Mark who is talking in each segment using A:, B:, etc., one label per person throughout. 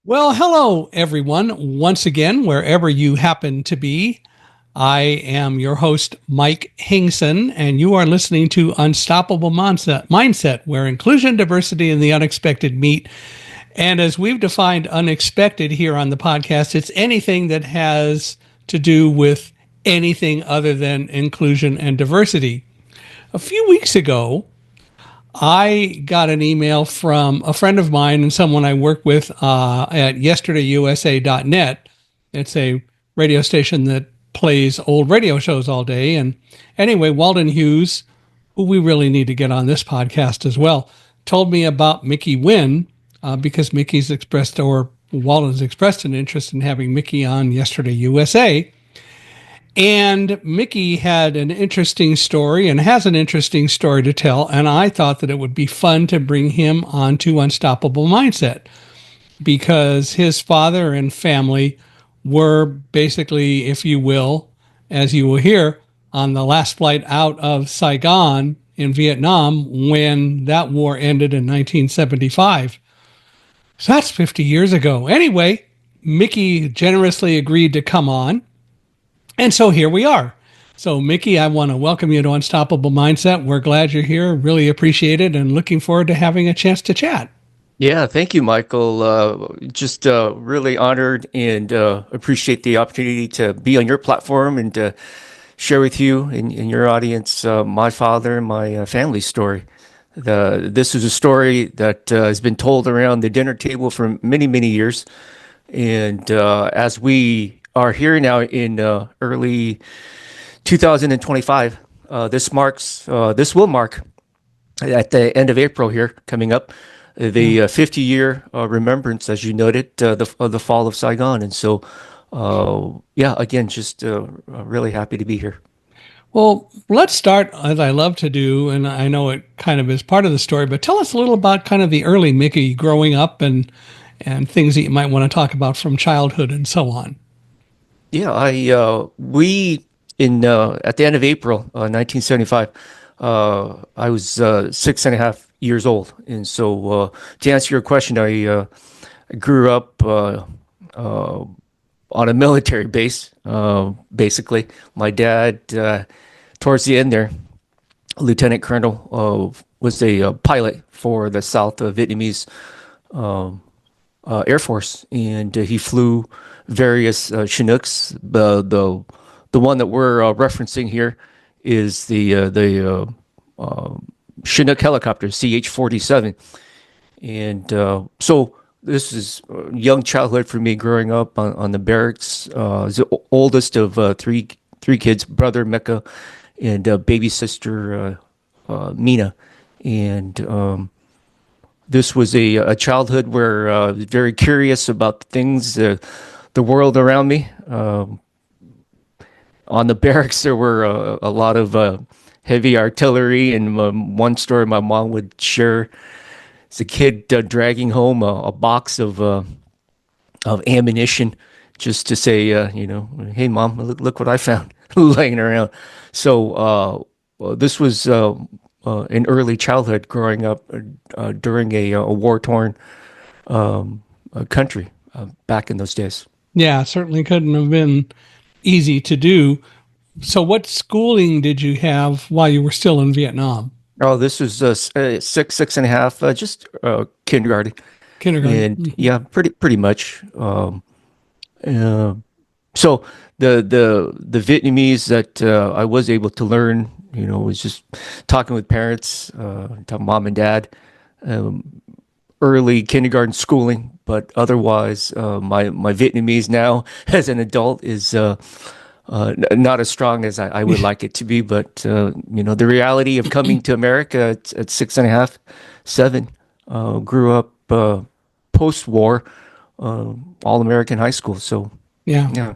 A: Well, hello, everyone. Once again, wherever you happen to be, I am your host, Mike Hingson, and you are listening to Unstoppable Mindset, where inclusion, diversity, and the unexpected meet. And as we've defined unexpected here on the podcast, it's anything that has to do with anything other than inclusion and diversity. A few weeks ago, I got an email from a friend of mine and someone I work with at yesterdayyusa.net. It's a radio station that plays old radio shows all day. And anyway, Walden Hughes, who we really need to get on this podcast as well, told me about Miki Nguyen because Mickey's expressed, or Walden's expressed an interest in having Miki on Yesterday USA. And Miki had an interesting story and has an interesting story to tell. And I thought that it would be fun to bring him onto Unstoppable Mindset because his father and family were basically, if you will, as you will hear, on the last flight out of Saigon in Vietnam when that war ended in 1975. So that's 50 years ago. Anyway, Miki generously agreed to come on. And so here we are. So, Miki, I want to welcome you to Unstoppable Mindset. We're glad you're here. Really appreciate it and looking forward to having a chance to chat.
B: Yeah, thank you, Michael. Just really honored and appreciate the opportunity to be on your platform and to share with you and your audience my father and my family story. This is a story that has been told around the dinner table for many, many years. And as we are here now in early 2025, this will mark at the end of April here coming up the 50-year remembrance, as you noted, of the fall of Saigon. And so, yeah, again, just really happy to be here.
A: Well, let's start, as I love to do, and I know it kind of is part of the story, but tell us a little about kind of the early Miki growing up and things that you might want to talk about from childhood and so on.
B: Yeah, we in at the end of April, 1975, I was 6.5 years old, and so to answer your question, I grew up on a military base. Basically, my dad, towards the end there, Lieutenant Colonel, was a pilot for the South Vietnamese Air Force, and he flew various Chinooks. The one that we're referencing here is the Chinook Helicopter, CH-47, and so this is young childhood for me growing up on the barracks. I was the oldest of three kids, brother Mecca and baby sister Mina, and this was a childhood where I was very curious about things, the world around me. On the barracks, there were a lot of heavy artillery, and one story my mom would share is a kid dragging home a box of ammunition just to say, hey, Mom, look what I found laying around. So this was in early childhood growing up during a war-torn country back in those days.
A: Yeah, certainly couldn't have been easy to do. So what schooling did you have while you were still in Vietnam?
B: Oh, this was 6.5, just kindergarten,
A: Kindergarten.
B: and yeah, pretty much. Uh, so the Vietnamese that I was able to learn, was just talking with parents, to mom and dad, early kindergarten schooling. But otherwise, my Vietnamese now as an adult is not as strong as I would like it to be. But the reality of coming to America at 6.5, 7, grew up post-war, all-American high school. So
A: Yeah.
B: yeah,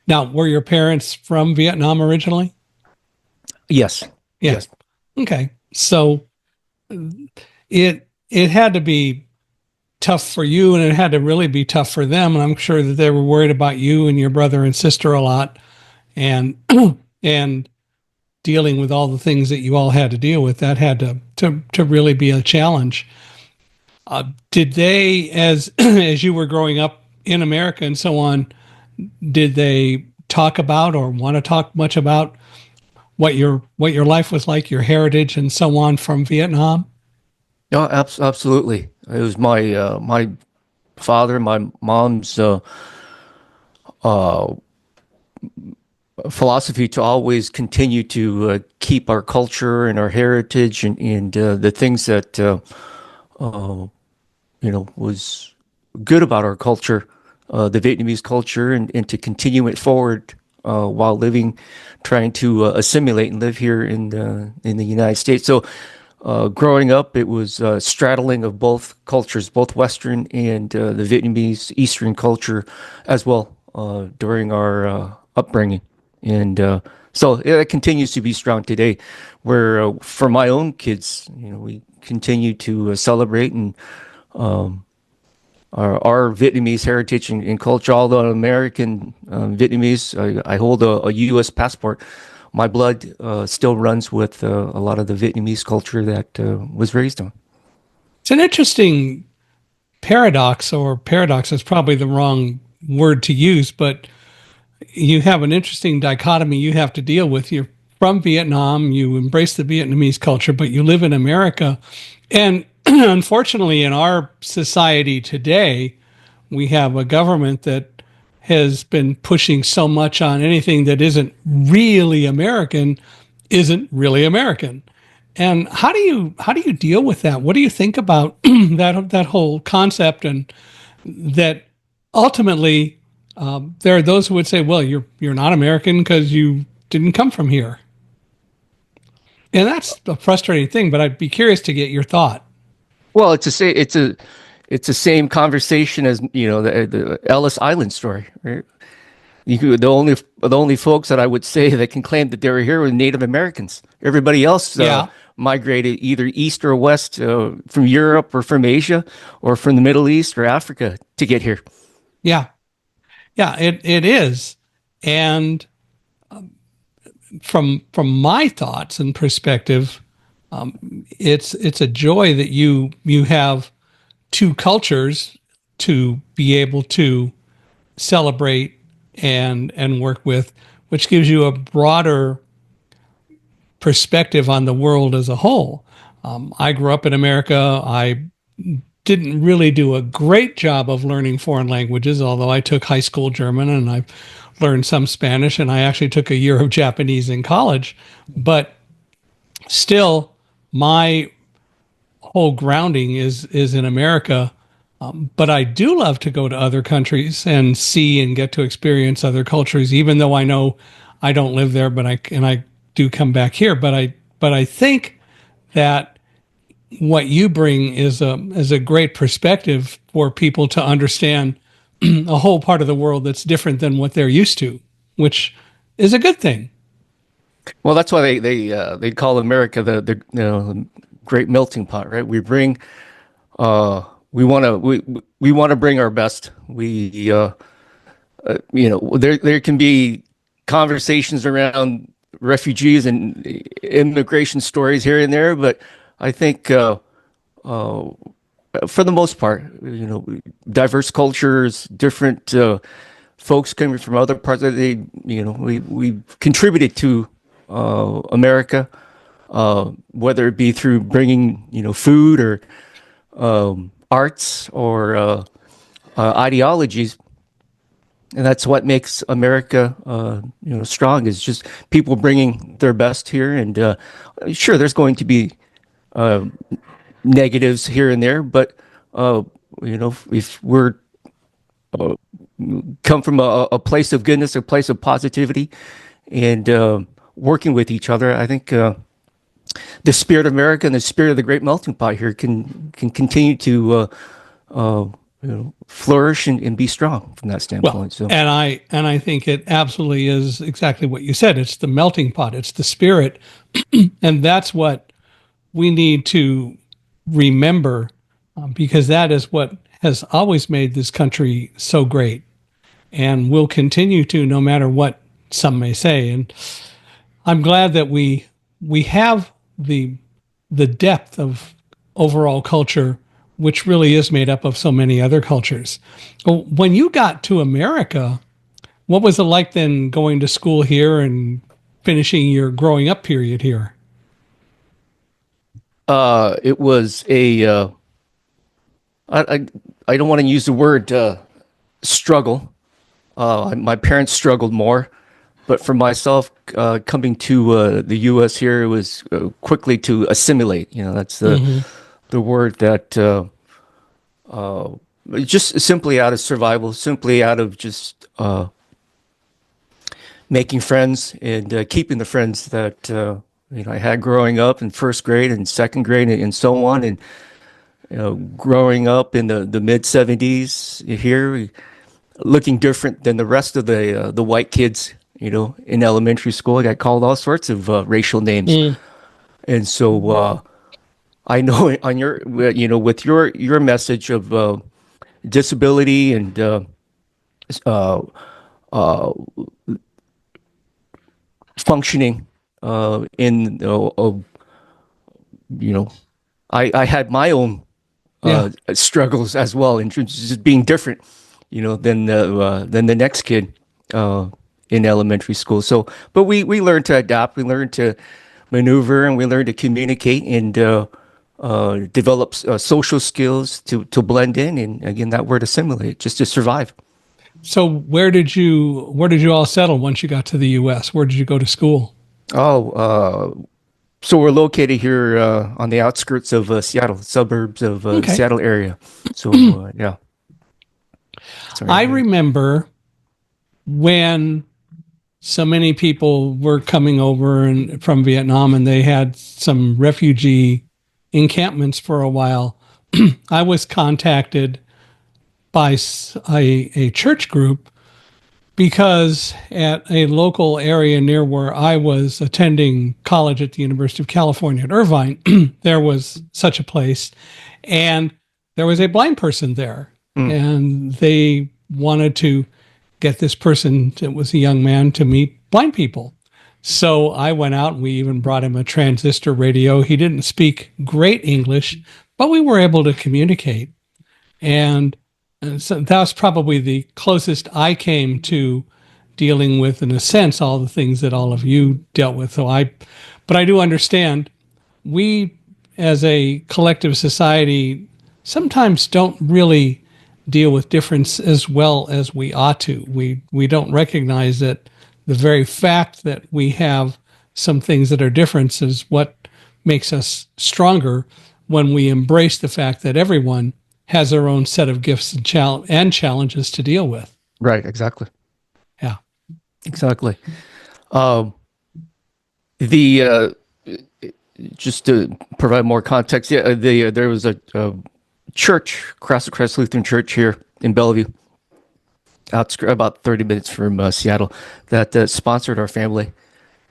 A: Now, were your parents from Vietnam originally?
B: yes,
A: Yeah.
B: yes.
A: Okay. So it had to be tough for you, and it had to really be tough for them. And I'm sure that they were worried about you and your brother and sister a lot, and and dealing with all the things that you all had to deal with. That had to really be a challenge. Did they, as as you were growing up in America and so on, did they talk about or want to talk much about what your life was like, your heritage, and so on from Vietnam?
B: Yeah, absolutely. It was my father, my mom's uh, philosophy to always continue to keep our culture and our heritage and the things that was good about our culture, the Vietnamese culture, and to continue it forward while living, trying to assimilate and live here in the United States. So, growing up, it was straddling of both cultures, both Western and the Vietnamese Eastern culture, as well during our upbringing, and so it continues to be strong today. Where for my own kids, we continue to celebrate and our Vietnamese heritage and culture, although I'm American Vietnamese, I hold a U.S. passport. My blood still runs with a lot of the Vietnamese culture that was raised on.
A: It's an interesting paradox, or paradox is probably the wrong word to use, but you have an interesting dichotomy you have to deal with. You're from Vietnam, you embrace the Vietnamese culture, but you live in America. And unfortunately, in our society today, we have a government that has been pushing so much on anything that isn't really American. And how do you deal with that? What do you think about that whole concept, and that ultimately there are those who would say, "Well, you're not American because you didn't come from here," and that's a frustrating thing. But I'd be curious to get your thought.
B: Well, it's the same conversation as the Ellis Island story, right? The only folks that I would say that can claim that they were here were Native Americans. Everybody else
A: Yeah,
B: migrated either east or west from Europe or from Asia or from the Middle East or Africa to get here.
A: yeah, yeah. It is, and from my thoughts and perspective, it's a joy that you have two cultures to be able to celebrate and work with, which gives you a broader perspective on the world as a whole. I grew up in America. I didn't really do a great job of learning foreign languages, although I took high school German and I learned some Spanish, and I actually took a year of Japanese in college. But still, my whole grounding is in America. But I do love to go to other countries and see and get to experience other cultures, even though I know I don't live there, but I do come back here. But I think that what you bring is a great perspective for people to understand a whole part of the world that's different than what they're used to, which is a good thing.
B: Well, that's why they call America the great melting pot, right? We want to bring our best. There can be conversations around refugees and immigration stories here and there, but I think for the most part, diverse cultures, different folks coming from other parts of we contributed to America, whether it be through bringing food or arts or ideologies, and that's what makes America, strong. Is just people bringing their best here, and sure, there's going to be uh, negatives here and there, but if we're uh, come from a place of goodness, a place of positivity, and working with each other, I think the spirit of America and the spirit of the great melting pot here can continue to flourish and be strong from that
A: Well,
B: standpoint. So.
A: and I think it absolutely is exactly what you said. It's the melting pot. It's the spirit, and that's what we need to remember, because that is what has always made this country so great, and will continue to, no matter what some may say. And I'm glad that we have the depth of overall culture which really is made up of so many other cultures. When you got to America, what was it like then going to school here and finishing your growing up period here?
B: It was I, I, I don't want to use the word struggle. My parents struggled more, but for myself, coming to the U.S. here, it was quickly to assimilate. That's
A: Hmm.
B: the word that just simply out of survival, simply out of just making friends and keeping the friends that I had growing up in first grade and second grade and so on. And growing up in the mid '70s here, looking different than the rest of the white kids. In elementary school, I got called all sorts of racial names,
A: Mm,
B: and so I know on your with your message of disability and uh, functioning in you know I had my own
A: yeah.
B: struggles as well in terms of just being different, than the next kid uh, in elementary school. So, but we learned to adapt, we learned to maneuver, and we learned to communicate and develop social skills to blend in, and again that word assimilate, just to survive.
A: So where did you all settle once you got to the U.S.? Where did you go to school?
B: Oh, so we're located here on the outskirts of Seattle, suburbs of
A: Okay.
B: Seattle area. So yeah, sorry.
A: I remember when so many people were coming over and from Vietnam, and they had some refugee encampments for a while. I was contacted by a church group because at a local area near where I was attending college at the University of California at Irvine, there was such a place, and there was a blind person there,
B: Mm,
A: and they wanted to get this person, it was a young man, to meet blind people. So I went out and we even brought him a transistor radio. He didn't speak great English, but we were able to communicate. And so that was probably the closest I came to dealing with, in a sense, all the things that all of you dealt with. But I do understand we, as a collective society, sometimes don't really deal with difference as well as we ought to. We don't recognize that the very fact that we have some things that are different is what makes us stronger when we embrace the fact that everyone has their own set of gifts and challenges to deal with.
B: right, exactly,
A: Yeah.
B: exactly. Um, the just to provide more context, yeah, there was a church, Cross the Crest Lutheran Church here in Bellevue, about 30 minutes from Seattle, that sponsored our family,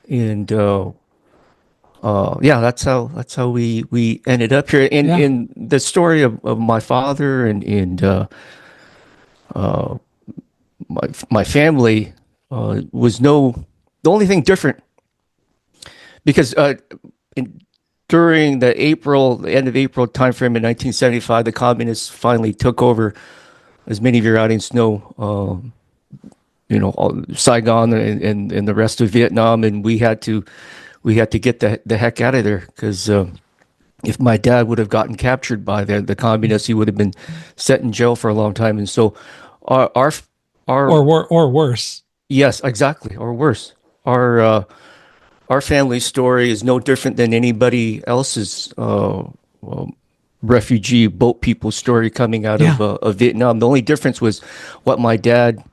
B: and yeah, that's how we ended up here.
A: Yeah.
B: In the story of my father and my family was no the only thing different because in, during the end of April timeframe in 1975, the communists finally took over, as many of your audience know, Saigon and the rest of Vietnam, and we had to get the heck out of there because if my dad would have gotten captured by the communists, he would have been set in jail for a long time. And so our
A: Or worse.
B: yes, exactly, or worse, our uh, our family story is no different than anybody else's refugee boat people story coming out
A: Yeah.
B: of Vietnam. The only difference was what my dad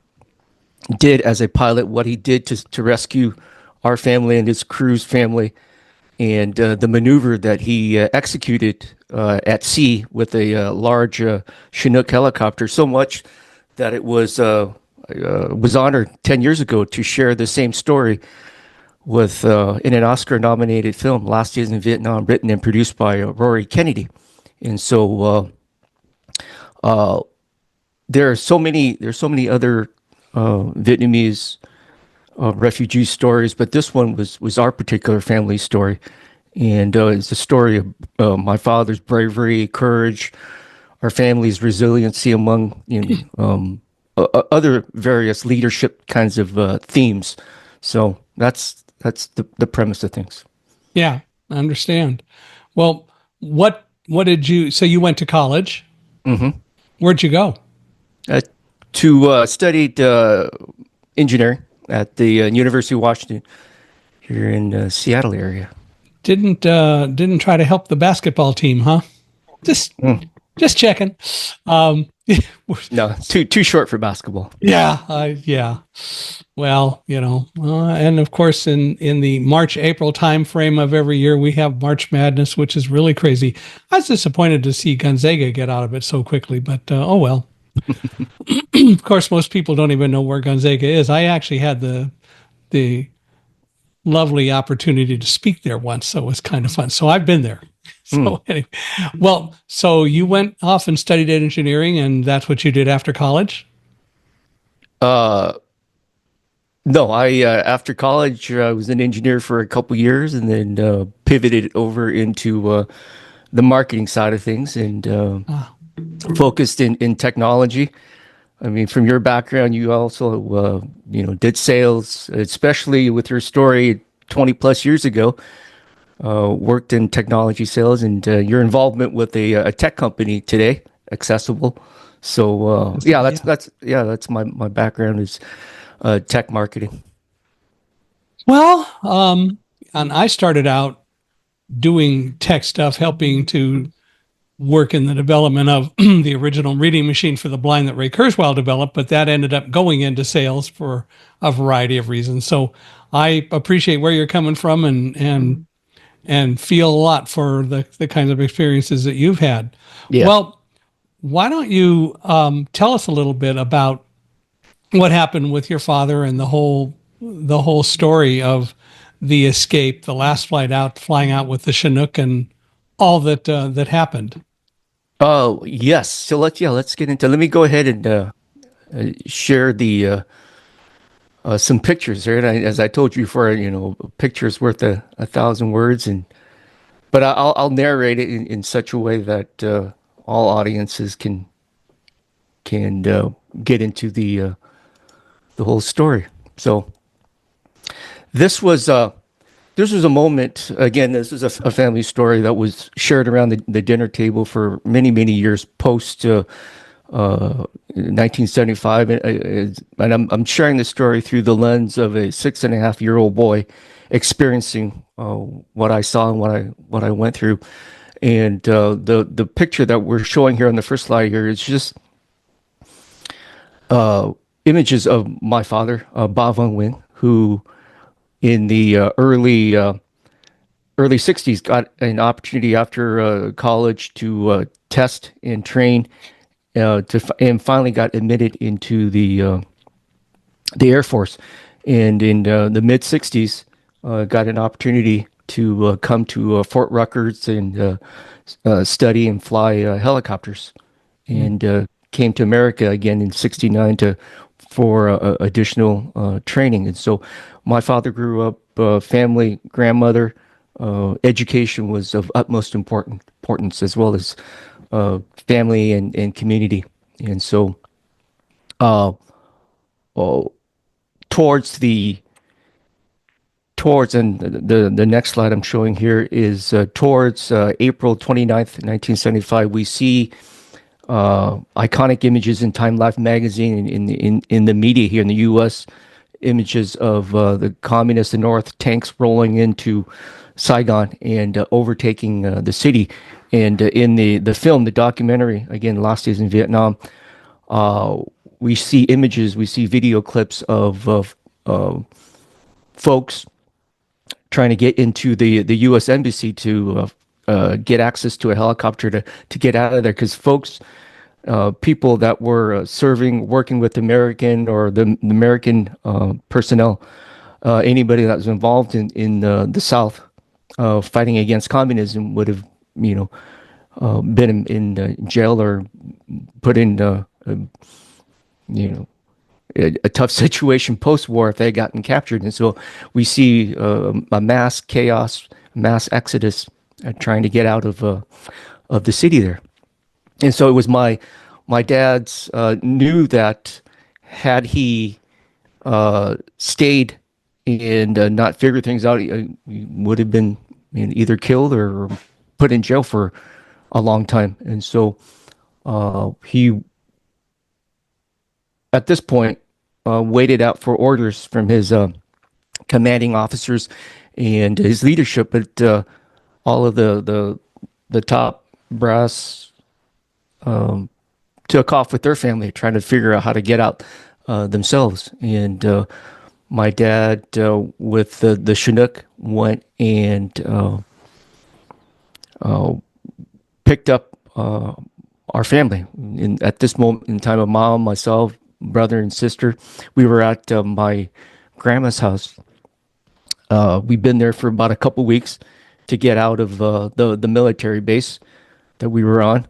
B: did as a pilot, what he did to rescue our family and his crew's family, and the maneuver that he executed at sea with a large Chinook helicopter, so much that it was honored 10 years ago to share the same story with in an Oscar-nominated film, Last Days in Vietnam, written and produced by Rory Kennedy. And so there's so many other Vietnamese refugee stories, but this one was our particular family story, and it's a story of my father's bravery, courage, our family's resiliency among other various leadership kinds of themes. So that's the premise of things.
A: Yeah, I understand. Well, what did you? So you went to college. Where'd you go?
B: Uh, to studied engineering at the University of Washington here in Seattle area.
A: Didn't try to help the basketball team, huh? Just just checking. Um,
B: No, too short for basketball.
A: yeah. Well, and of course, in the March April time frame of every year, we have March Madness, which is really crazy. I was disappointed to see Gonzaga get out of it so quickly, but oh well. Of course, most people don't even know where Gonzaga is. I actually had the lovely opportunity to speak there once, so it was kind of fun. So I've been there. So anyway, well, so you went off and studied engineering, and that's what you did after college?
B: Uh, no, I after college I was an engineer for a couple years, and then pivoted over into the marketing side of things, and
A: Ah,
B: focused in technology. I mean, from your background, you also did sales, especially with your story 20 plus years ago. Worked in technology sales, and your involvement with a tech company today, Accessible. So yeah,
A: yeah.
B: that's my background is tech marketing.
A: Well, and I started out doing tech stuff, helping to work in the development of the original reading machine for the blind that Ray Kurzweil developed, but that ended up going into sales for a variety of reasons. So I appreciate where you're coming from and feel a lot for the kinds of experiences that you've had.
B: Yeah.
A: Well, why don't you tell us a little bit about what happened with your father and the whole story of the escape, the last flight out, flying out with the Chinook, and all that happened.
B: Oh yes. So let's get into. Let me go ahead and share the some pictures there. And as I told you before, a picture's worth a thousand words, and but I'll narrate it in such a way that all audiences can get into the whole story. So this was this was a moment. Again, this is a family story that was shared around the dinner table for many years post 1975, and I'm sharing the story through the lens of a 6.5-year-old boy experiencing what I saw and what I went through. And the picture that we're showing here on the first slide here is just images of my father, Ba Vong Wing, who in the early 60s got an opportunity after college to test and train and finally got admitted into the Air Force. And in the mid 60s, got an opportunity to come to Fort Ruckers and study and fly helicopters, and came to America again in '69 for additional training. And so my father grew up, family, grandmother, education was of utmost importance, as well as family and community. And so uh, uh, towards the towards and the next slide I'm showing here is towards April 29th, 1975, we see iconic images in Time Life magazine in the media here in the U.S. Images of the communists, the North tanks rolling into Saigon and overtaking the city. And in the film, the documentary, again, Lost Days in Vietnam, uh, we see images, we see video clips of folks trying to get into the U.S. embassy to get access to a helicopter to get out of there, because folks, people that were serving, working with American or the American personnel, anybody that was involved in the South fighting against communism would have, been in jail or put in, you know, a tough situation post-war if they had gotten captured. And so we see a mass chaos, mass exodus, trying to get out of the city there. And so it was my dad's knew that had he stayed and not figured things out, he would have been, either killed or put in jail for a long time. And so he, at this point, waited out for orders from his commanding officers and his leadership. But all of the top brass took off with their family, trying to figure out how to get out themselves. And my dad, with the Chinook, went and picked up our family. At this moment in time, of mom, myself, brother, and sister, we were at my grandma's house. We've been there for about a couple weeks to get out of the military base that we were on.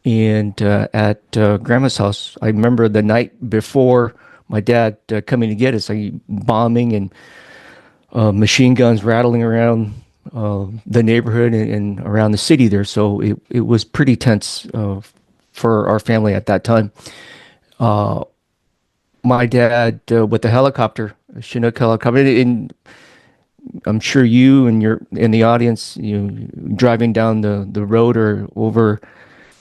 B: And at grandma's house, I remember the night before my dad coming to get us, bombing and machine guns rattling around the neighborhood and around the city there. So it was pretty tense for our family at that time. My dad, with the helicopter, a Chinook helicopter, and I'm sure you and your in the audience, driving down the road or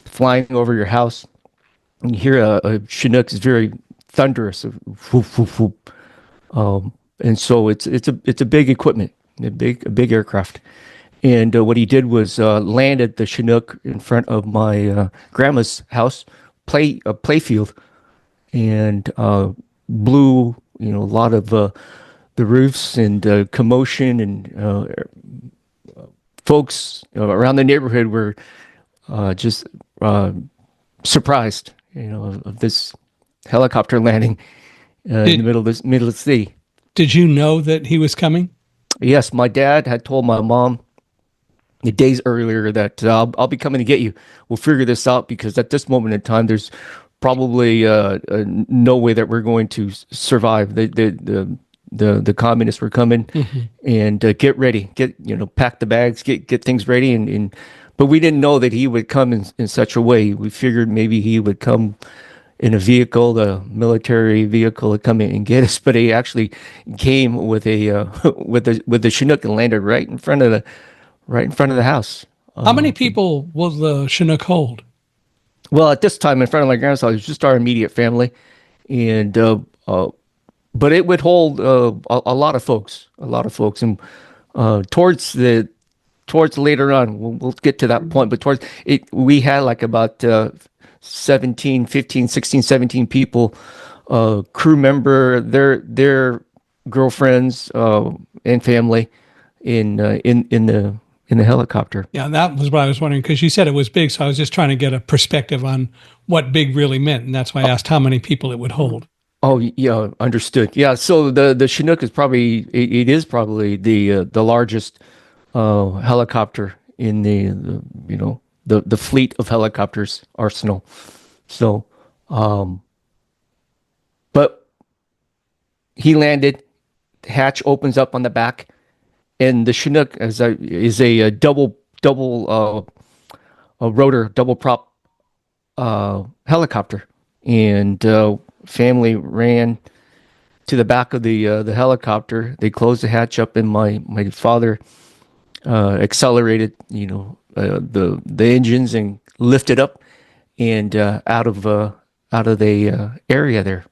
B: flying over your house, and you hear a Chinook is very thunderous, whoop, whoop, whoop. And so it's a big equipment, a big aircraft. And what he did was landed the Chinook in front of my grandma's house, play field, and blew a lot of the roofs and commotion, and folks around the neighborhood were just surprised, of this helicopter landing in the middle of the city.
A: Did you know that he was coming?
B: Yes, my dad had told my mom the days earlier that I'll be coming to get you. We'll figure this out, because at this moment in time, there's probably no way that we're going to survive. The communists were coming, and get ready, pack the bags, get things ready, and but we didn't know that he would come in such a way. We figured maybe he would come in a vehicle, the military vehicle, to come in and get us. But he actually came with a with the Chinook and landed right in front of the house.
A: How many people will the Chinook hold?
B: Well, at this time, in front of my grandma's house, it was just our immediate family, and but it would hold a lot of folks, and towards later on, we'll get to that point. But towards it, we had like about 17, 15, 16, 17 people, crew member, their girlfriends and family in the helicopter.
A: Yeah, that was what I was wondering, because you said it was big, so I was just trying to get a perspective on what big really meant, and that's why I asked how many people it would hold.
B: Oh yeah, understood. Yeah, so the Chinook is probably the largest helicopter in the fleet of helicopters arsenal. So, but he landed, the hatch opens up on the back, and the Chinook is a double rotor, double prop helicopter, and family ran to the back of the helicopter. They closed the hatch up, and my father accelerated, the engines, and lifted up and out of the area there.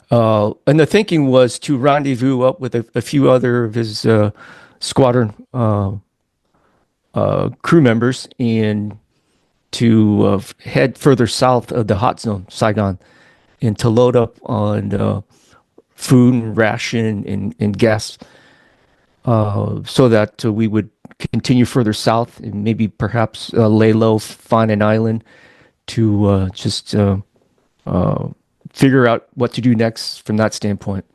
B: And the thinking was to rendezvous up with a few other of his squadron crew members, and to head further south of the hot zone, Saigon, and to load up on food and ration and gas, so that we would continue further south and maybe perhaps lay low, find an island to just figure out what to do next from that standpoint.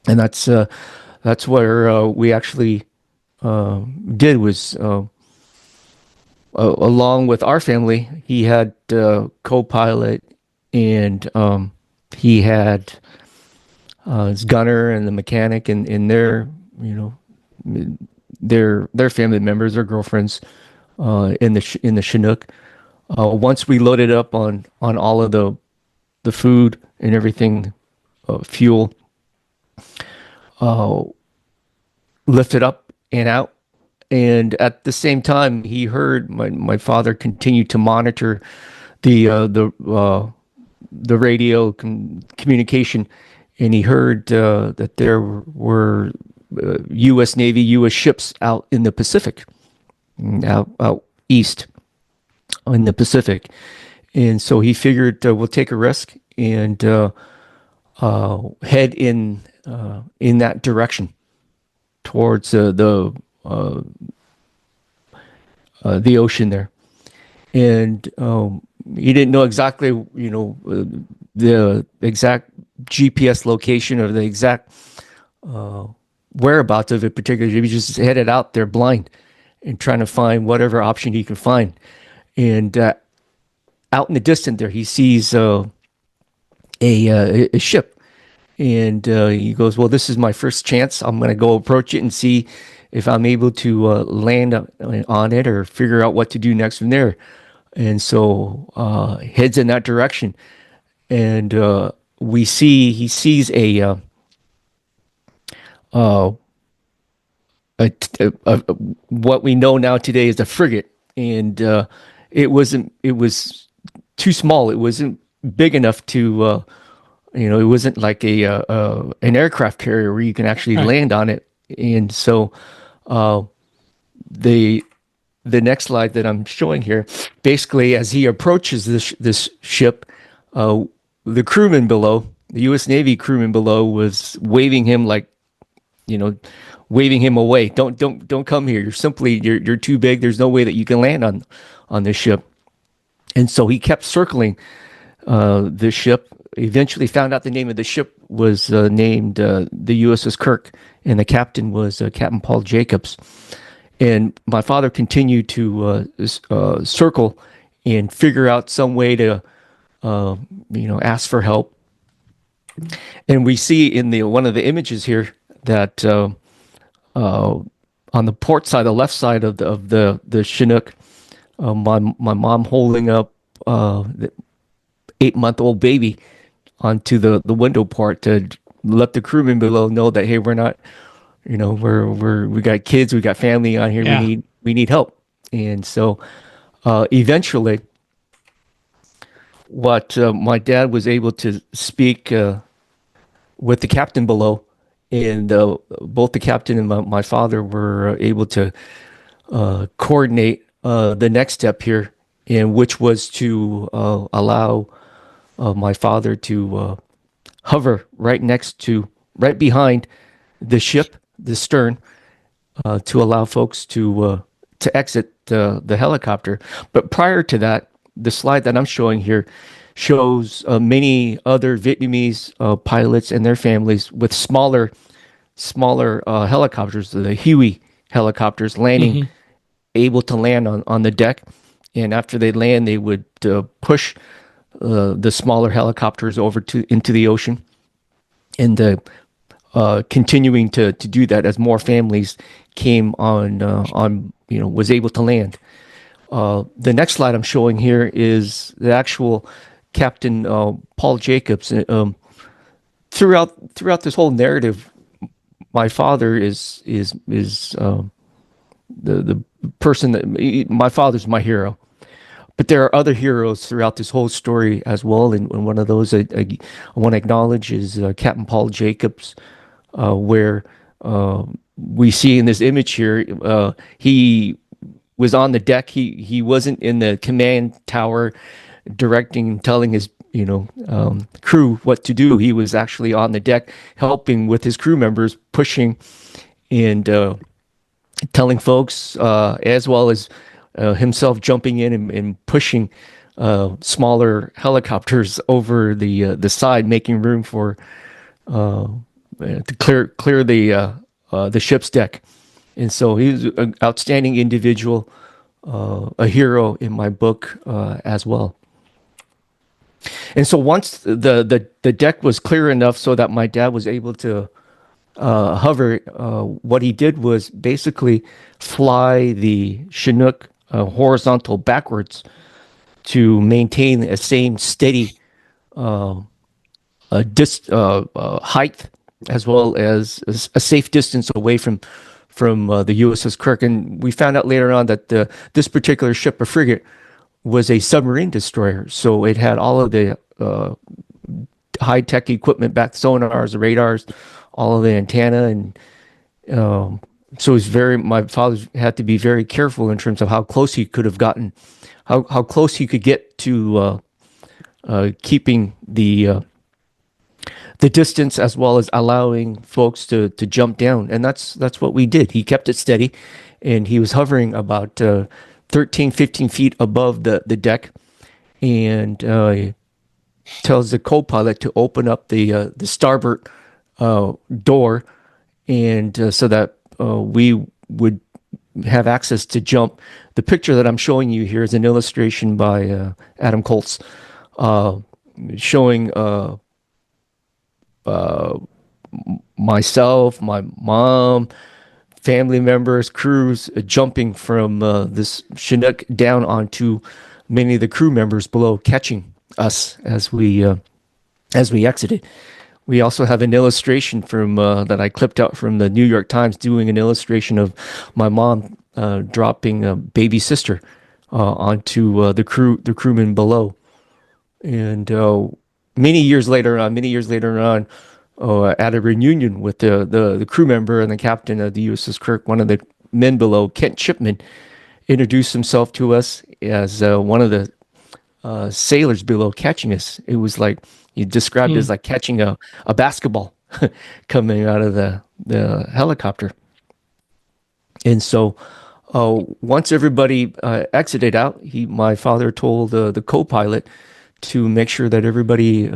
B: And that's where we actually did, was along with our family. He had co-pilot, and he had his gunner and the mechanic, and their family members, their girlfriends, in the Chinook. Once we loaded up on all of the food and everything, fuel, lifted up and out. And at the same time, he heard my father continue to monitor the radio communication, and he heard that there were U.S. Navy, U.S. ships out in the Pacific, out east in the Pacific. And so he figured we'll take a risk and head in that direction towards the ocean there. And he didn't know exactly, the exact GPS location or the exact whereabouts of it particularly. He just headed out there blind and trying to find whatever option he can find. And out in the distance there, he sees a ship. And he goes, well, this is my first chance. I'm going to go approach it and see if I'm able to land on it or figure out what to do next from there. And so heads in that direction. And he sees what we know now today is a frigate. And it was too small. It wasn't big enough to, it wasn't like an aircraft carrier where you can actually land on it. And so the next slide that I'm showing here, basically as he approaches this ship, the crewman below, the U.S. Navy crewman below, was waving him waving him away. Don't come here. You're too big. There's no way that you can land on this ship. And so he kept circling this ship. Eventually found out the name of the ship was named the USS Kirk, and the captain was Captain Paul Jacobs. And my father continued to circle and figure out some way to, ask for help. And we see in one of the images here that on the port side, the left side of the Chinook, my mom holding up the 8-month-old baby onto the window part to let the crewmen below know that, hey, we're not, we got kids, we got family on here. Yeah. We need help. And so eventually what my dad was able to speak with the captain below, and both the captain and my father were able to coordinate the next step here, and which was to allow my father to hover right behind the ship, the stern, to allow folks to exit the helicopter. But prior to that, the slide that I'm showing here shows many other Vietnamese pilots and their families with smaller helicopters, the Huey helicopters, landing, able to land on the deck. And after they land, they would push the smaller helicopters over into the ocean, and continuing to do that as more families came on was able to land. The next slide I'm showing here is the actual Captain Paul Jacobs. Throughout this whole narrative, my father is the person that my father's my hero. But there are other heroes throughout this whole story as well, and one of those I want to acknowledge is Captain Paul Jacobs, where we see in this image here, he was on the deck. He wasn't in the command tower directing, telling his crew what to do. He was actually on the deck helping with his crew members, pushing and telling folks, as well as himself jumping in and pushing smaller helicopters over the side, making room for to clear the ship's deck. And so he was an outstanding individual, a hero in my book as well. And so once the deck was clear enough so that my dad was able to hover, what he did was basically fly the Chinook horizontal backwards to maintain a same steady height, as well as a safe distance away from the USS Kirk. And we found out later on that this particular ship, a frigate, was a submarine destroyer. So it had all of the high tech equipment, back sonars, the radars, all of the antenna, and so it's very. My father had to be very careful in terms of how close he could have gotten, how close he could get to keeping the distance, as well as allowing folks to jump down. And that's what we did. He kept it steady, and he was hovering about 13, 15 feet above the deck, and tells the co-pilot to open up the starboard door, and so that we would have access to jump. The picture that I'm showing you here is an illustration by Adam Colts, showing myself, my mom, family members, crews jumping from this Chinook down onto many of the crew members below, catching us as we exited. We also have an illustration from that I clipped out from the New York Times, doing an illustration of my mom dropping a baby sister onto the crewmen below. And many years later on, at a reunion with the crew member and the captain of the USS Kirk, one of the men below, Kent Shipman, introduced himself to us as one of the sailors below catching us. It was like he described it as like catching a basketball coming out of the helicopter. And so once everybody exited out, my father told the co-pilot to make sure that everybody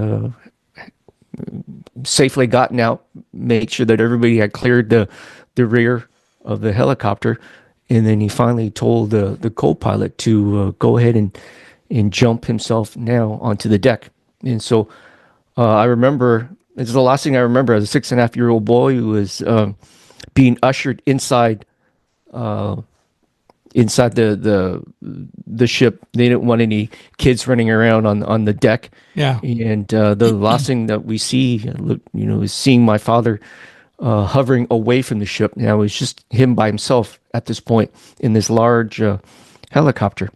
B: safely gotten out, make sure that everybody had cleared the rear of the helicopter. And then he finally told the co-pilot to go ahead and jump himself now onto the deck. And so I remember, it's the last thing I remember as a 6.5-year-old boy who was being ushered inside the ship. They didn't want any kids running around on the deck.
A: Yeah.
B: And the last thing that we see, is seeing my father hovering away from the ship. Now it's just him by himself at this point in this large helicopter.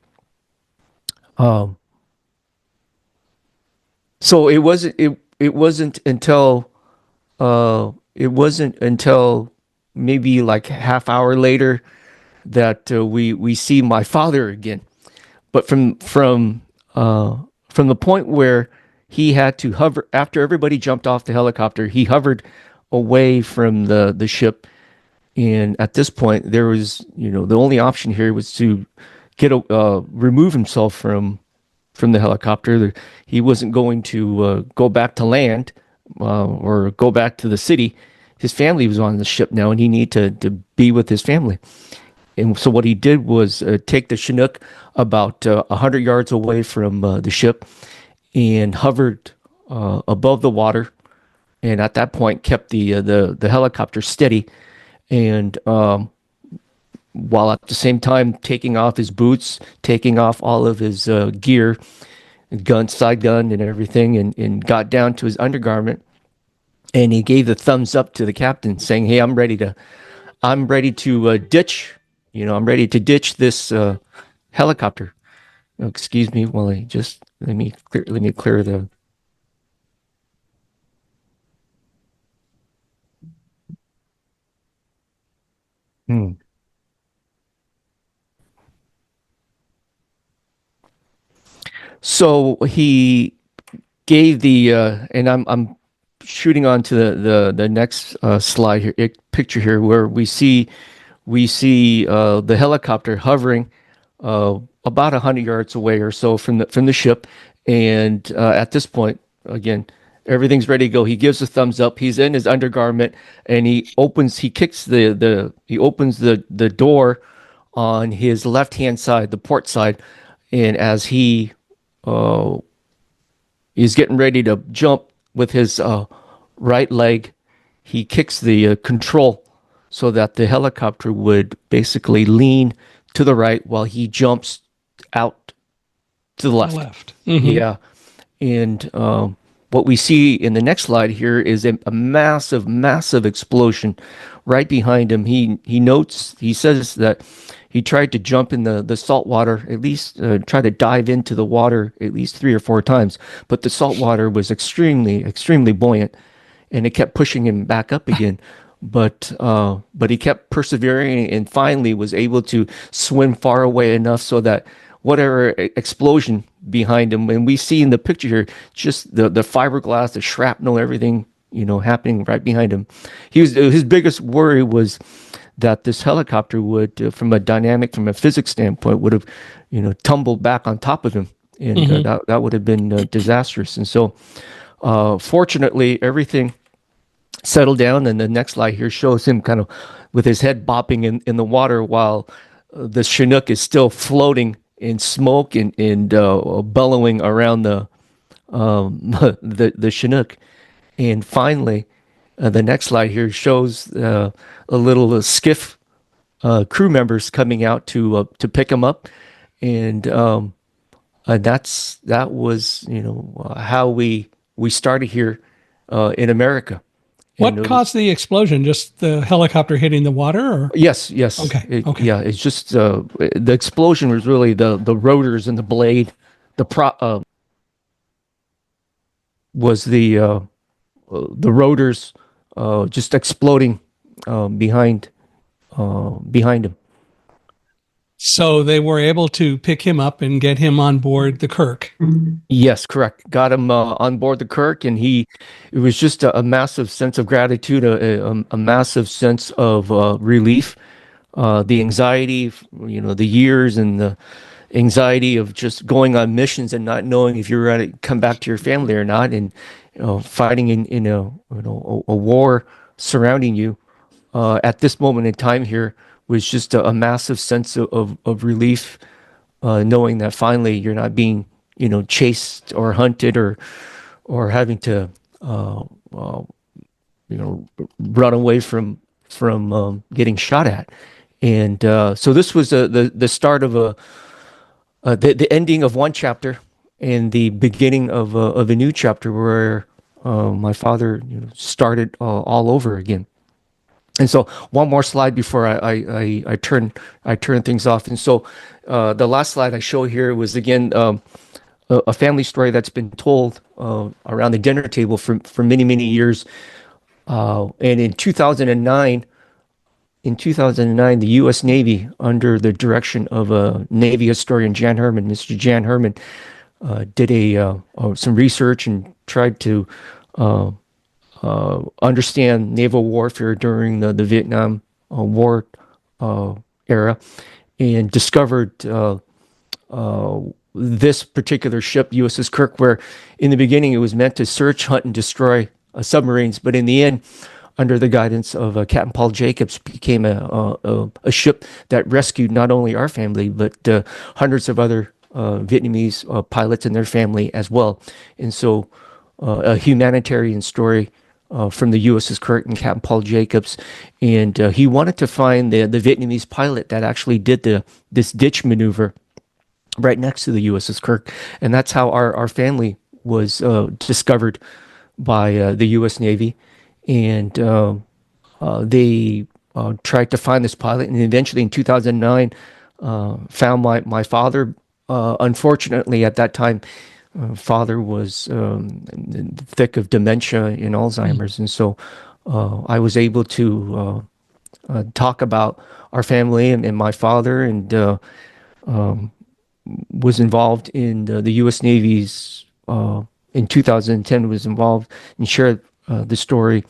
B: So it wasn't until maybe like half hour later that we see my father again. But from the point where he had to hover after everybody jumped off the helicopter, he hovered away from the ship. And at this point, there was, the only option here was to remove himself from the helicopter. He wasn't going to go back to land or go back to the city. His family was on the ship now, and he needed to be with his family. And so what he did was take the Chinook about 100 yards away from the ship and hovered above the water. And at that point, kept the helicopter steady, and while at the same time taking off his boots, taking off all of his gear, side gun, and everything, and got down to his undergarment, and he gave the thumbs up to the captain, saying, "Hey, I'm ready to ditch. I'm ready to ditch this helicopter." Oh, excuse me, while I just let me clear the. So he gave and I'm shooting on to the next slide here, picture here, where we see the helicopter hovering about 100 yards away or so from the ship, and at this point, again, everything's ready to go. He gives a thumbs up. He's in his undergarment, and he opens the door on his left hand side, the port side, and as he is getting ready to jump with his right leg, he kicks the control so that the helicopter would basically lean to the right while he jumps out to the
A: To the
B: left.
A: left. Mm-hmm.
B: Yeah. And what we see in the next slide here is a massive, massive explosion right behind him. He says that he tried to jump in the salt water, at least try to dive into the water at least 3 or 4 times, but the salt water was extremely, extremely buoyant, and it kept pushing him back up again. But he kept persevering and finally was able to swim far away enough so that whatever explosion behind him, and we see in the picture here just the fiberglass, the shrapnel, everything happening right behind him. His biggest worry was that this helicopter would, from a physics standpoint, would have tumbled back on top of him, and
A: Mm-hmm.
B: that would have been disastrous. And so, fortunately, everything settled down. And the next slide here shows him kind of with his head bopping in the water while the Chinook is still floating in smoke and bellowing around the Chinook. And finally, the next slide here shows a little skiff crew members coming out to pick him up, and that was how we started here in America. And
A: What
B: it was
A: caused the explosion? Just the helicopter hitting the water, or?
B: yes, yes,
A: Okay. Okay.
B: yeah. It's just the explosion was really the rotors and the blade. The pro was the rotors just exploding behind behind him.
A: So they were able to pick him up and get him on board the Kirk.
B: Yes, correct. Got him on board the Kirk, and it was just a massive sense of gratitude, a massive sense of relief. The anxiety, the years and the anxiety of just going on missions and not knowing if you were going to come back to your family or not, and fighting in a war surrounding you at this moment in time here was just a massive sense of relief, knowing that finally you're not being chased or hunted or having to run away from getting shot at. And so this was the start of the ending of one chapter and the beginning of a new chapter where my father started all over again. And so one more slide before I turn things off. And so the last slide I show here was again a family story that's been told around the dinner table for many, many years. And in 2009, the U.S. Navy, under the direction of a Navy historian, Jan Herman, Mr. Jan Herman, did some research and tried to understand naval warfare during the Vietnam War era, and discovered this particular ship, USS Kirk, where in the beginning it was meant to search, hunt, and destroy submarines, but in the end, under the guidance of Captain Paul Jacobs, became a ship that rescued not only our family, but hundreds of other Vietnamese pilots and their family as well. And so a humanitarian story from the USS Kirk and Captain Paul Jacobs. And he wanted to find the Vietnamese pilot that actually did this ditch maneuver right next to the USS Kirk. And that's how our family was discovered by the U.S. Navy. And they tried to find this pilot, and eventually in 2009 found my father. Unfortunately, at that time, father was in the thick of dementia and Alzheimer's, and so I was able to talk about our family and my father, and was involved in the U.S. Navy's. In 2010, was involved and shared the story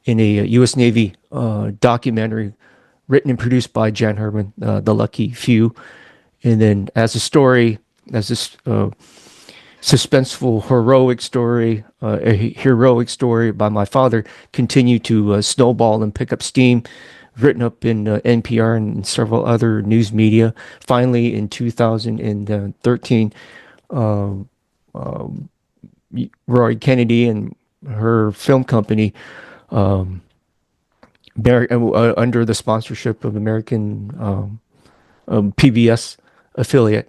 B: in a U.S. Navy documentary written and produced by Jan Herman, The Lucky Few. And then as this suspenseful, heroic story by my father, continued to snowball and pick up steam, written up in NPR and several other news media. Finally, in 2013, Roy Kennedy and her film company, under the sponsorship of American PBS affiliate,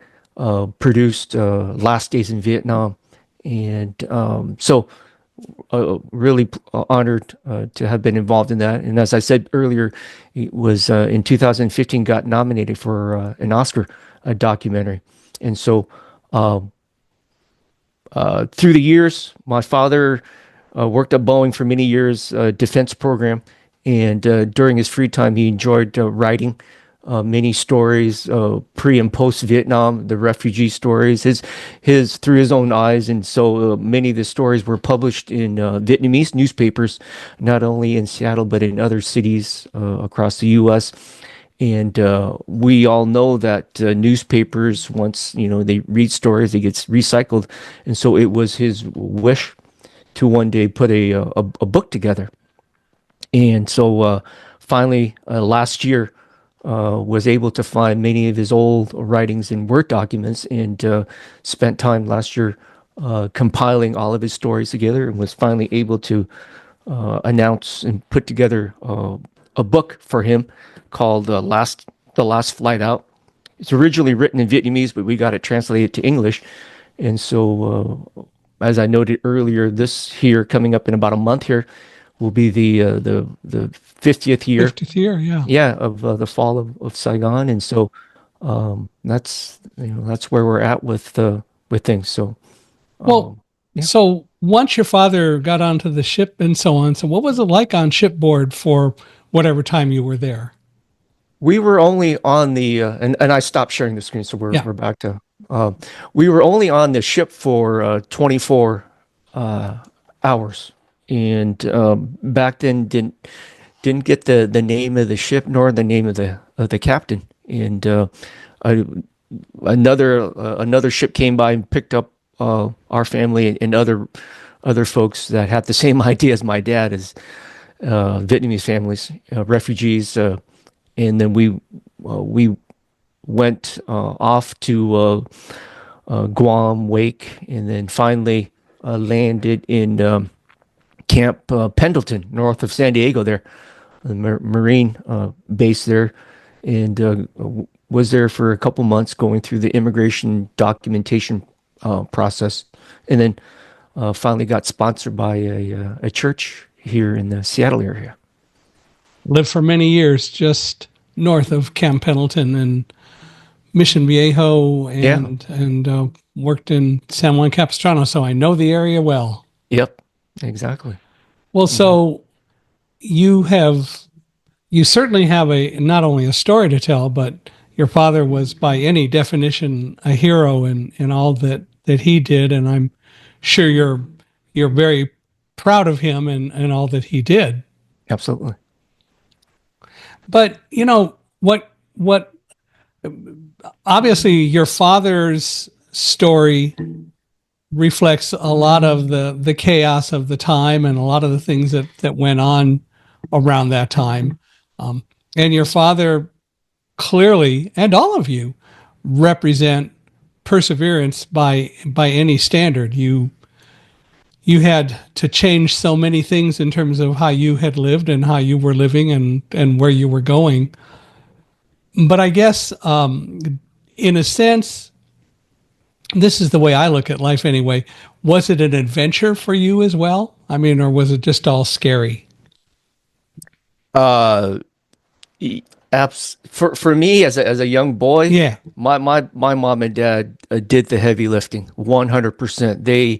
B: produced Last Days in Vietnam. And really honored to have been involved in that. And as I said earlier, it was in 2015 got nominated for an Oscar documentary. And so through the years, my father worked at Boeing for many years, defense program, and during his free time, he enjoyed writing many stories, pre and post Vietnam, the refugee stories, his through his own eyes, and so many of the stories were published in Vietnamese newspapers, not only in Seattle but in other cities across the U.S. And we all know that newspapers, once they read stories, it gets recycled, and so it was his wish to one day put a book together. And so finally, last year, was able to find many of his old writings in Word documents, and spent time last year compiling all of his stories together, and was finally able to announce and put together a book for him called The Last Flight Out. It's originally written in Vietnamese, but we got it translated to English. And so, as I noted earlier, this here coming up in about a month here will be the 50th year,
A: 50th year, yeah.
B: yeah, of the fall of Saigon. And so that's where we're at with things. So
A: Well,
B: yeah.
A: so once your father got onto the ship and so on, so what was it like on shipboard for whatever time you were there?
B: We were only on the and I stopped sharing the screen, so
A: Yeah.
B: we're back to we were only on the ship for 24 hours, and back then didn't get the name of the ship nor the name of the captain. And I, another ship came by and picked up our family and other folks that had the same idea as my dad, as Vietnamese families, refugees, and then we went off to Guam, Wake, and then finally landed in Camp Pendleton, north of San Diego. There, the Marine base there, and was there for a couple months going through the immigration documentation process, and then finally got sponsored by a church here in the Seattle area.
A: Lived for many years just north of Camp Pendleton and Mission Viejo,
B: Yeah.
A: and worked in San Juan Capistrano, so I know the area well.
B: Yep. Exactly.
A: Well, so you have you certainly have a not only a story to tell, but your father was by any definition a hero in all that he did, and I'm sure you're very proud of him and all that he did.
B: Absolutely.
A: But what obviously your father's story reflects a lot of the chaos of the time and a lot of the things that went on around that time. And your father clearly, and all of you, represent perseverance by any standard. You had to change so many things in terms of how you had lived and how you were living and where you were going. But I guess, in a sense, this is the way I look at life anyway. Was it an adventure for you as well? I mean, or was it just all scary?
B: Uh, for me as a young boy,
A: Yeah.
B: my mom and dad did the heavy lifting 100%. They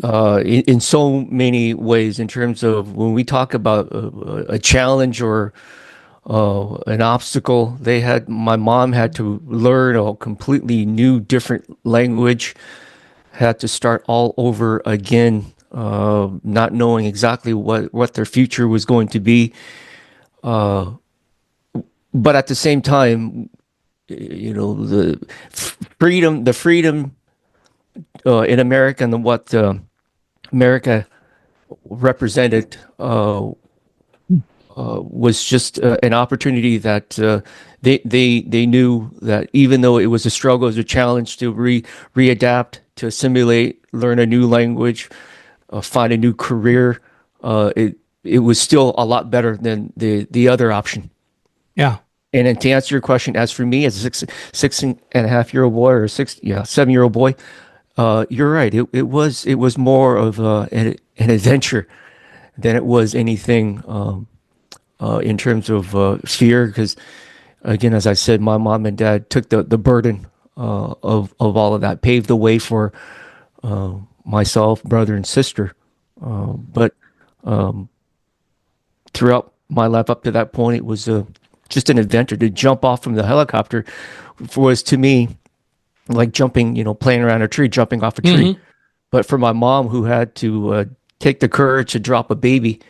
B: in so many ways, in terms of when we talk about a challenge or an obstacle, my mom had to learn a completely new, different language, had to start all over again, not knowing exactly what their future was going to be. But at the same time, the freedom in America, and what America represented was just an opportunity that they knew that even though it was a struggle, it was a challenge to readapt, to assimilate, learn a new language, find a new career. It was still a lot better than the other option.
A: Yeah.
B: And then to answer your question, as for me, as a six and a half year old boy, or 7-year-old boy, you're right. It was more of an adventure than it was anything in terms of fear. Because again, as I said, my mom and dad took the burden of all of that, paved the way for myself, brother, and sister. But throughout my life up to that point, it was just an adventure. To jump off from the helicopter was to me like jumping, playing around a tree, jumping off a tree.
A: Mm-hmm.
B: But for my mom, who had to take the courage to drop her baby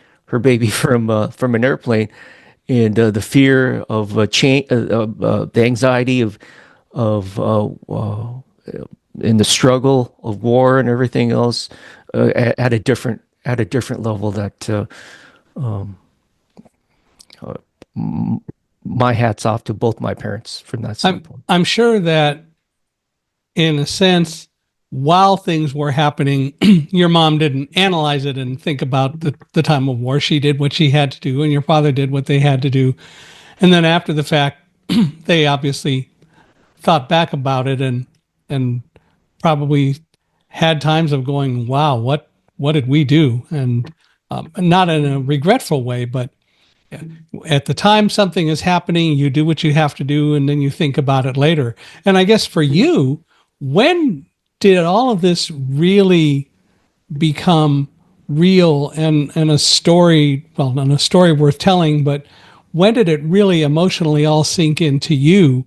B: from an airplane, and the fear of change, the anxiety of in the struggle of war and everything else, at a different level, that my hat's off to both my parents from that
A: I'm
B: standpoint.
A: I'm sure that in a sense, while things were happening, your mom didn't analyze it and think about the time of war. She did what she had to do, and your father did what they had to do. And then after the fact, they obviously thought back about it and probably had times of going, "Wow, what did we do?" And not in a regretful way, but at the time something is happening, you do what you have to do, and then you think about it later. And I guess for you, when did all of this really become real and a story, well, not a story worth telling, but when did it really emotionally all sink into you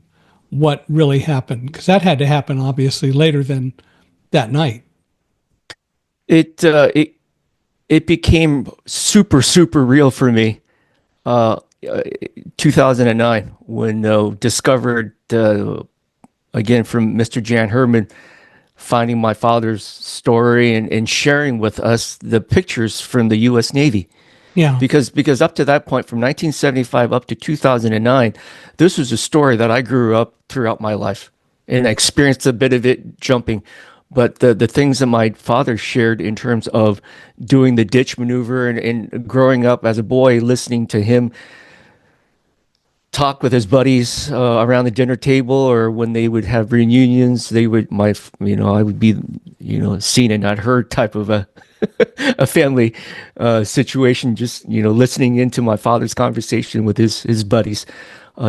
A: what really happened? Because that had to happen obviously later than that night.
B: It uh, it it became super super real for me. 2009, when discovered again from Mr. Jan Herman, finding my father's story and sharing with us the pictures from the U.S. Navy.
A: Yeah.
B: Because up to that point, from 1975 up to 2009, this was a story that I grew up throughout my life, and I experienced a bit of it jumping. But the things that my father shared in terms of doing the ditch maneuver, and growing up as a boy, listening to him talk with his buddies around the dinner table, or when they would have reunions, I would be, seen and not heard type of a a family situation, just listening into my father's conversation with his buddies,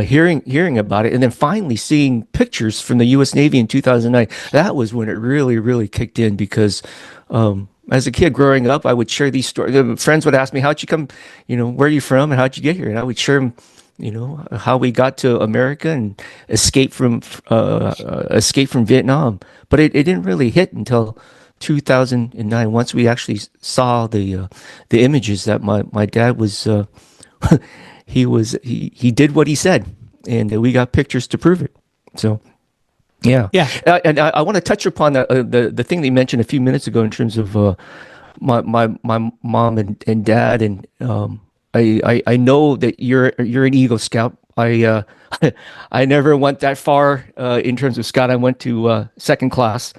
B: hearing about it, and then finally seeing pictures from the U.S. Navy in 2009. That was when it really really kicked in, because as a kid growing up, I would share these stories. Friends would ask me, "How'd you come? Where are you from, and how'd you get here?" And I would share them, how we got to America and escape from Vietnam. But it didn't really hit until 2009, once we actually saw the images that my dad was he did what he said, and we got pictures to prove it. So yeah.
A: Yeah.
B: And I want to touch upon the thing that you mentioned a few minutes ago in terms of my mom and dad, and I know that you're an Eagle Scout. I never went that far in terms of Scout. I went to second class.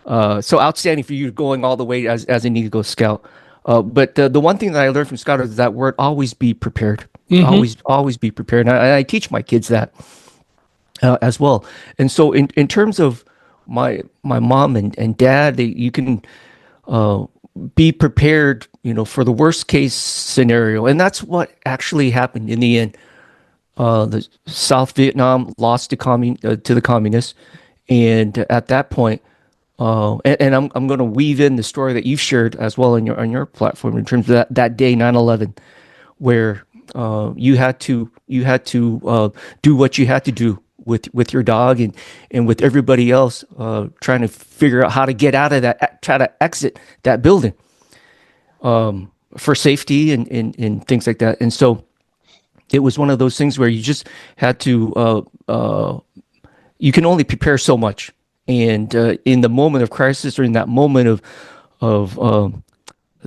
B: So outstanding for you, going all the way as an Eagle Scout. But the one thing that I learned from Scout is that word: always be prepared.
A: Mm-hmm.
B: Always be prepared. And I teach my kids that as well. And so in terms of my mom and dad, you can uh, be prepared, for the worst case scenario, and that's what actually happened in the end. The South Vietnam lost to the communists, and at that point, and I'm going to weave in the story that you've shared as well on your platform in terms of that day, 9/11, where you had to do what you had to do with your dog, and with everybody else, trying to figure out how to get out of that, try to exit that building for safety and things like that. And so it was one of those things where you just had to you can only prepare so much. And in the moment of crisis, or in that moment of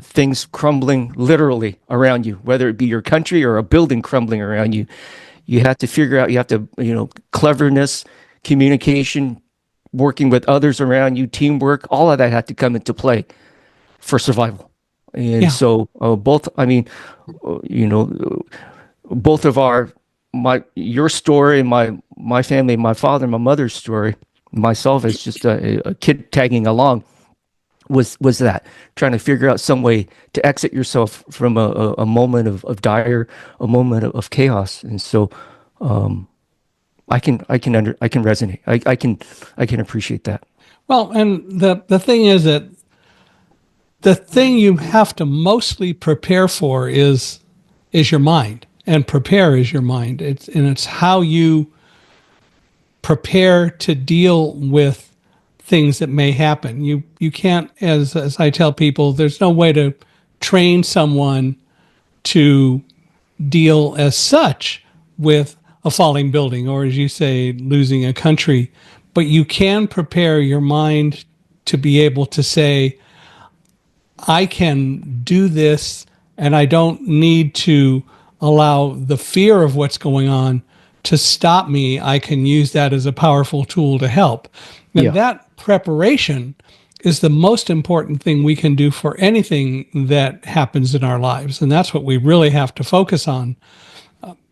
B: things crumbling literally around you, whether it be your country or a building crumbling around you, you have to figure out, you have to, cleverness, communication, working with others around you, teamwork, all of that had to come into play for survival. And
A: Yeah.
B: so both, I mean, both of our your story, my family, my father, my mother's story, myself as just a kid tagging along was that trying to figure out some way to exit yourself from a moment of dire, a moment of chaos. And so I can resonate. I can appreciate that.
A: Well, and the thing is that the thing you have to mostly prepare for is your mind, and prepare is your mind. It's how you prepare to deal with things that may happen. You can't, as I tell people, there's no way to train someone to deal as such with a falling building, or as you say, losing a country. But you can prepare your mind to be able to say, I can do this, and I don't need to allow the fear of what's going on to stop me. I can use that as a powerful tool to help. And
B: Yeah.
A: that preparation is the most important thing we can do for anything that happens in our lives. And that's what we really have to focus on,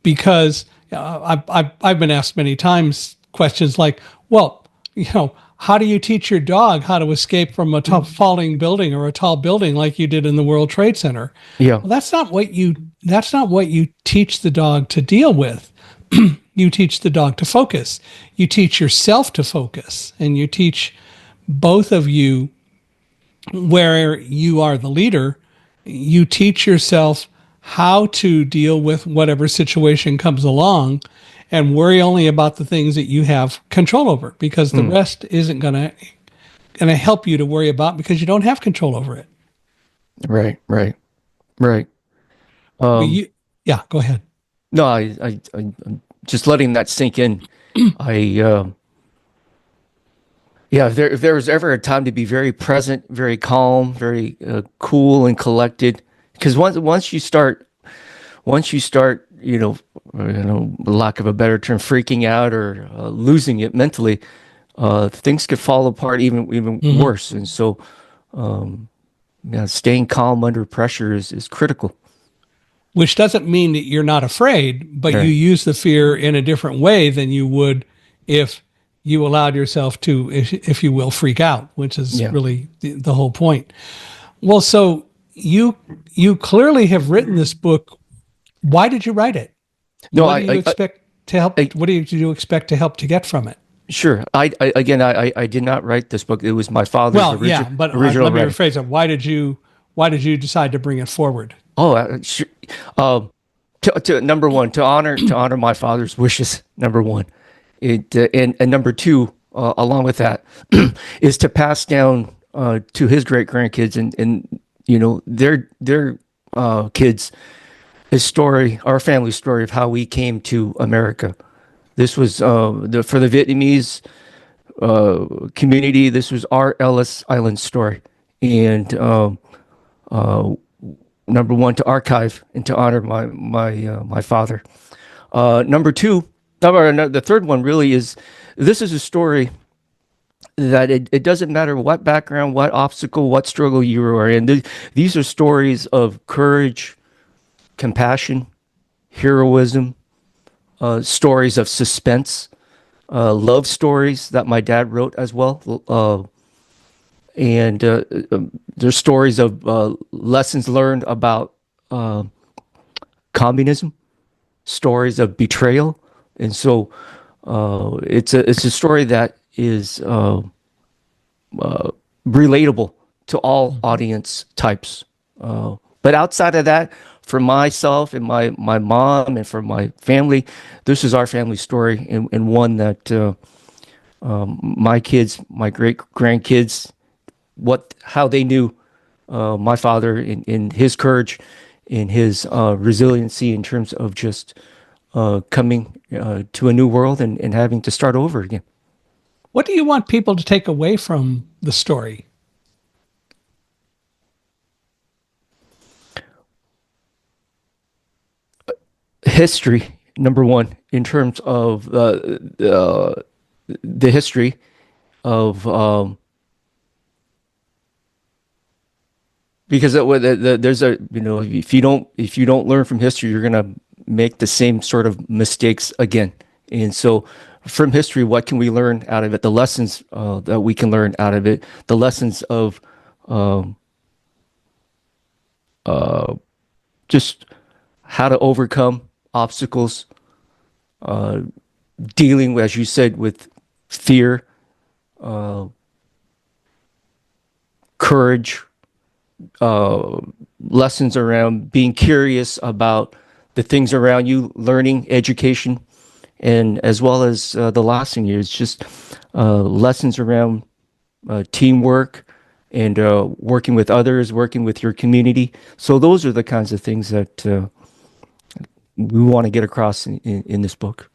A: because I've been asked many times questions like, well, how do you teach your dog how to escape from a tall falling building or a tall building like you did in the World Trade Center?
B: Yeah.
A: Well, that's not what you teach the dog to deal with. You teach the dog to focus. You teach yourself to focus, and you teach both of you, where you are the leader, you teach yourself how to deal with whatever situation comes along, and worry only about the things that you have control over, because the rest isn't going to help you to worry about, because you don't have control over it.
B: Right. Right. Right.
A: But yeah, go ahead.
B: No, I'm just letting that sink in. I, yeah, if there was ever a time to be very present, very calm, very cool and collected, because once you start, lack of a better term, freaking out or losing it mentally, things could fall apart even worse. And so, yeah, staying calm under pressure is critical.
A: Which doesn't mean that you're not afraid, but you
B: Right.
A: use the fear in a different way than you would if you allowed yourself to, if you will, freak out, which is
B: Yeah.
A: really the whole point. Well, so you clearly have written this book. Why did you write it?
B: No,
A: What do you expect to help?
B: I
A: What do you expect to help to get from it?
B: sure. I did not write this book. It was my father's
A: Well, yeah, but
B: original
A: let me
B: writing.
A: rephrase it. Why did you decide to bring it forward?
B: Oh, sure. To number one, to honor my father's wishes. Number one, and number two, along with that, is to pass down to his great grandkids and their kids his story, our family story of how we came to America. This was for the Vietnamese community. This was our Ellis Island story, and number one, to archive and to honor my father. Number two, the third one really is, this is a story that it doesn't matter what background, what obstacle, what struggle you are in. These are stories of courage, compassion, heroism, stories of suspense, love stories that my dad wrote as well. And there's stories of lessons learned about communism, stories of betrayal. And so it's a story that is relatable to all audience types. But outside of that, for myself and my mom and for my family, this is our family story, and one that my kids, my great grandkids, how they knew my father in his courage, in his resiliency in terms of just coming to a new world and having to start over again.
A: What do you want people to take away from the story?
B: History, number one, in terms of the history of because there's a if you don't learn from history, you're gonna make the same sort of mistakes again. And so, from history, what can we learn out of it? The lessons that we can learn out of it, the lessons of um, just how to overcome obstacles, dealing, as you said, with fear, courage, lessons around being curious about the things around you, learning, education, and as well as the last thing is just lessons around teamwork and working with others, working with your community. So those are the kinds of things that we want to get across in this book.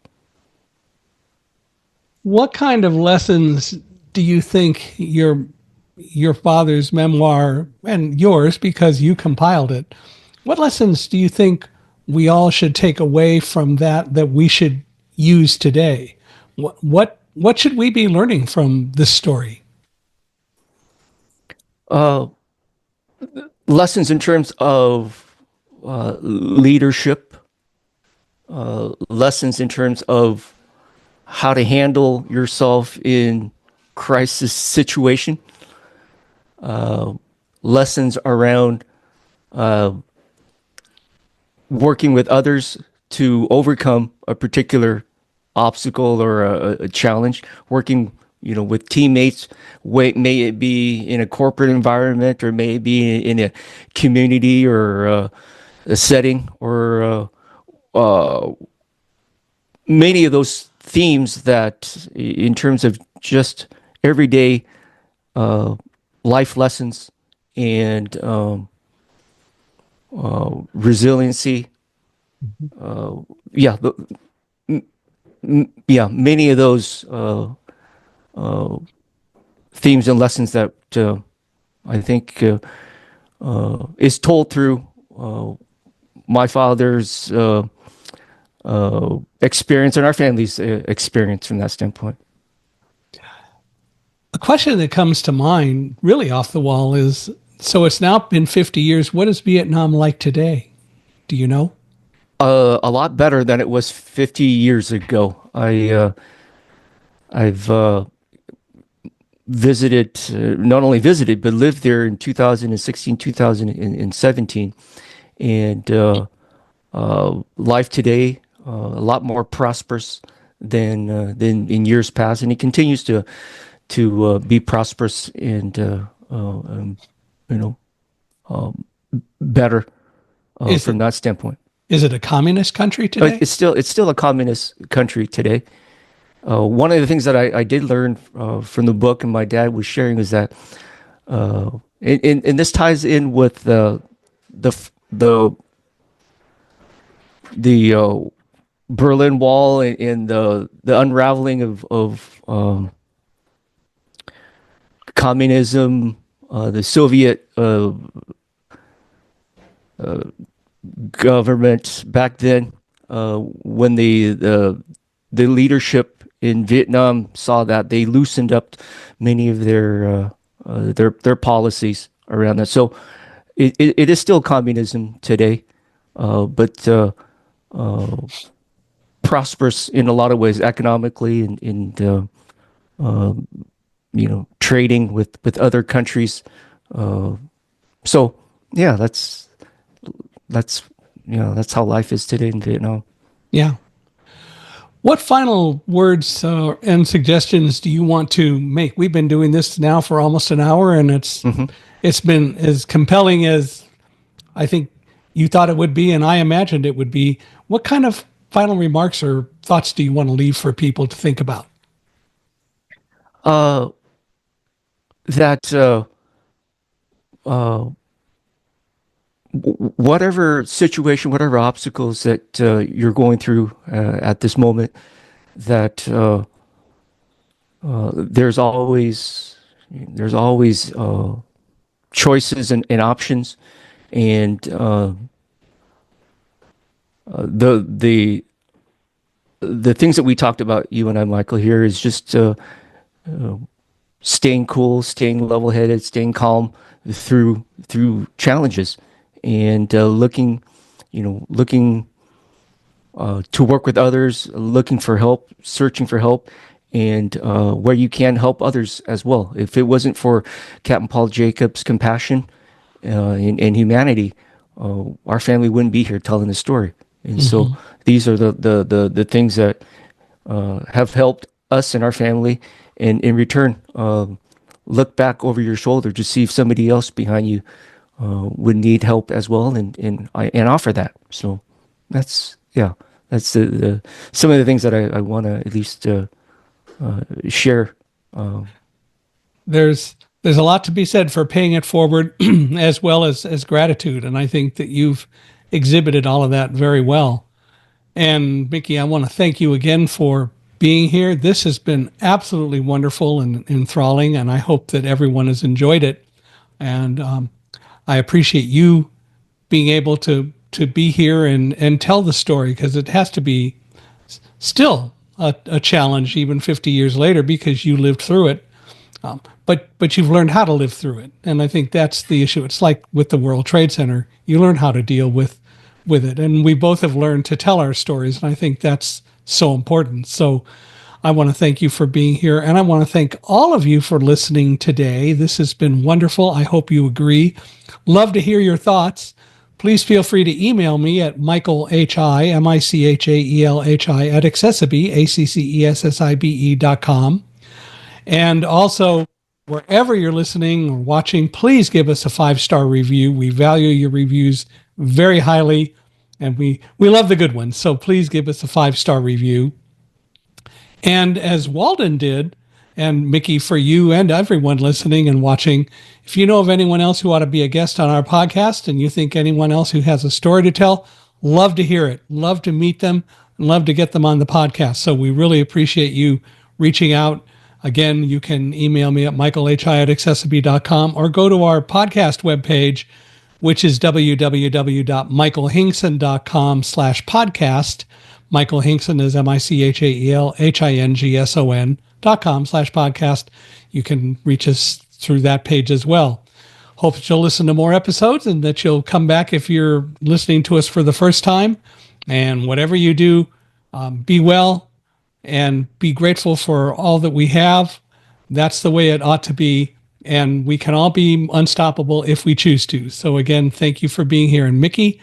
A: What kind of lessons do you think your father's memoir and yours, because you compiled it, what lessons do you think we all should take away from that we should use today? What should we be learning from this story?
B: Uh, Lessons in terms of leadership, lessons in terms of how to handle yourself in crisis situation, lessons around working with others to overcome a particular obstacle or a challenge, working with teammates, may it be in a corporate environment or may it be in a community or a setting or many of those themes that in terms of just everyday life lessons and resiliency. Yeah, yeah, many of those themes and lessons that I think is told through my father's experience and our family's experience from that standpoint.
A: A question that comes to mind, really off the wall, is so it's now been 50 years. What is Vietnam like today? Do you know?
B: A lot better than it was 50 years ago. I've visited, not only visited, but lived there in 2016, 2017. And life today, a lot more prosperous than in years past. And it continues to be prosperous and, you know, better
A: Is
B: from
A: it
B: that standpoint.
A: is it a communist country today?
B: It's still a communist country today. One of the things that I did learn from the book and my dad was sharing is that, and this ties in with the the the Berlin Wall and the unraveling of communism, the Soviet government back then, when the leadership in Vietnam saw that, they loosened up many of their policies around that. So it is still communism today, but prosperous in a lot of ways economically and trading with other countries. So yeah, that's how life is today in Vietnam.
A: Yeah. What final words and suggestions do you want to make? We've been doing this now for almost an hour, and it's been as compelling as I think you thought it would be, and I imagined it would be. What kind of final remarks or thoughts do you want to leave for people to think about?
B: Uh, that uh, whatever situation, whatever obstacles that you're going through at this moment, that there's always choices and options, and the the things that we talked about, you and I, Michael, here is just staying cool, staying level-headed, staying calm through challenges, and looking to work with others, looking for help, searching for help, and where you can help others as well. If it wasn't for Captain Paul Jacobs' compassion and humanity, our family wouldn't be here telling the story. And so these are the things that have helped us and our family. And in return, look back over your shoulder to see if somebody else behind you would need help as well, and offer that. So that's that's the some of the things that I want to at least share.
A: There's a lot to be said for paying it forward as well as gratitude, and I think that you've exhibited all of that very well. And Miki, I want to thank you again for being here. This has been absolutely wonderful and enthralling, and I hope that everyone has enjoyed it. And I appreciate you being able to be here and tell the story, because it has to be still a challenge even 50 years later, because you lived through it. But you've learned how to live through it, and I think that's the issue. It's like with the World Trade Center, you learn how to deal with it, and we both have learned to tell our stories, and I think that's so important. So I want to thank you for being here, and I want to thank all of you for listening today. This has been wonderful. I hope you agree. Love to hear your thoughts. Please feel free to email me at michaelhi, michaelhi, at accessibe.com. And also, wherever you're listening or watching, please give us a 5-star review. We value your reviews very highly, and we love the good ones. So please give us a 5-star review. And as Walden did, and Miki, for you and everyone listening and watching, if you know of anyone else who ought to be a guest on our podcast, and you think anyone else who has a story to tell, love to hear it. Love to meet them and love to get them on the podcast. So we really appreciate you reaching out. Again, you can email me at michaelhi@accessibe.com or go to our podcast webpage, which is www.michaelhingson.com/podcast. Michael Hingson is michaelhingson.com/podcast. You can reach us through that page as well. Hope that you'll listen to more episodes and that you'll come back if you're listening to us for the first time. And whatever you do, be well and be grateful for all that we have. That's the way it ought to be. And we can all be unstoppable if we choose to. So again, thank you for being here. And Miki,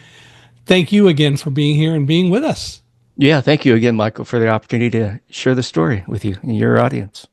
A: thank you again for being here and being with us.
B: Yeah, thank you again, Michael, for the opportunity to share the story with you and your audience.